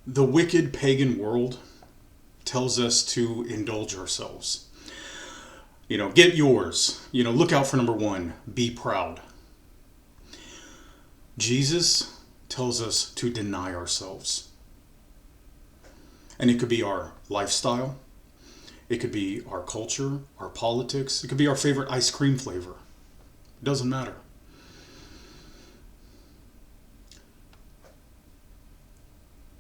The wicked pagan world tells us to indulge ourselves. Get yours. Look out for number one. Be proud. Jesus tells us to deny ourselves. And it could be our lifestyle. It could be our culture, our politics. It could be our favorite ice cream flavor. It doesn't matter.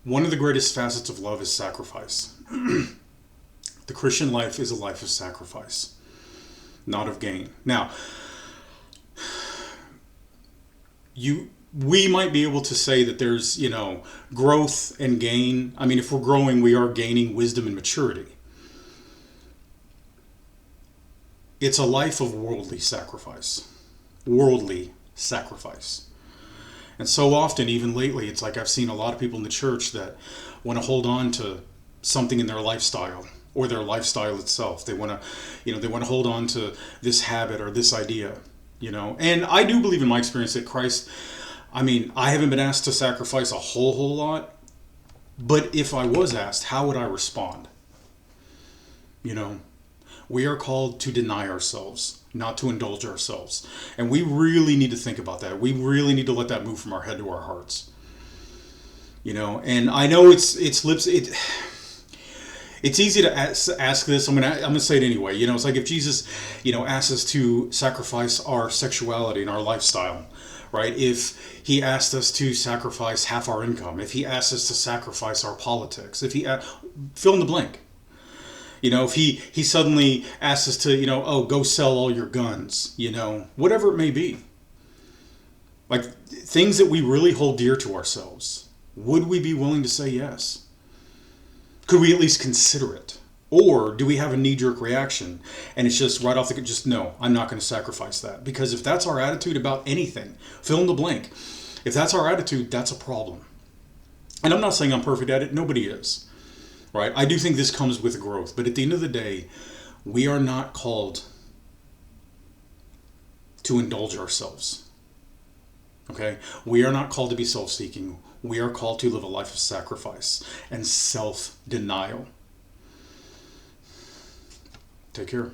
One of the greatest facets of love is sacrifice. The Christian life is a life of sacrifice, not of gain. Now, we might be able to say that there's, growth and gain. I mean, if we're growing, we are gaining wisdom and maturity. It's a life of worldly sacrifice. Worldly sacrifice. And so often, even lately, it's like I've seen a lot of people in the church that want to hold on to something in their lifestyle or their lifestyle itself. They want to hold on to this habit or this idea, And I do believe in my experience that Christ, I haven't been asked to sacrifice a whole lot, but if I was asked, how would I respond? We are called to deny ourselves, not to indulge ourselves. And we really need to think about that. We really need to let that move from our head to our hearts. And I know it's easy to ask this. I'm gonna say it anyway. It's like if Jesus, asked us to sacrifice our sexuality and our lifestyle, right? If he asked us to sacrifice half our income, if he asked us to sacrifice our politics, if he fill in the blank. If he suddenly asks us to, go sell all your guns, whatever it may be. Like things that we really hold dear to ourselves. Would we be willing to say yes? Could we at least consider it? Or do we have a knee-jerk reaction and it's just right off just no, I'm not going to sacrifice that. Because if that's our attitude about anything, fill in the blank. If that's our attitude, that's a problem. And I'm not saying I'm perfect at it. Nobody is. Right? I do think this comes with growth. But at the end of the day, we are not called to indulge ourselves. Okay? We are not called to be self-seeking. We are called to live a life of sacrifice and self-denial. Take care.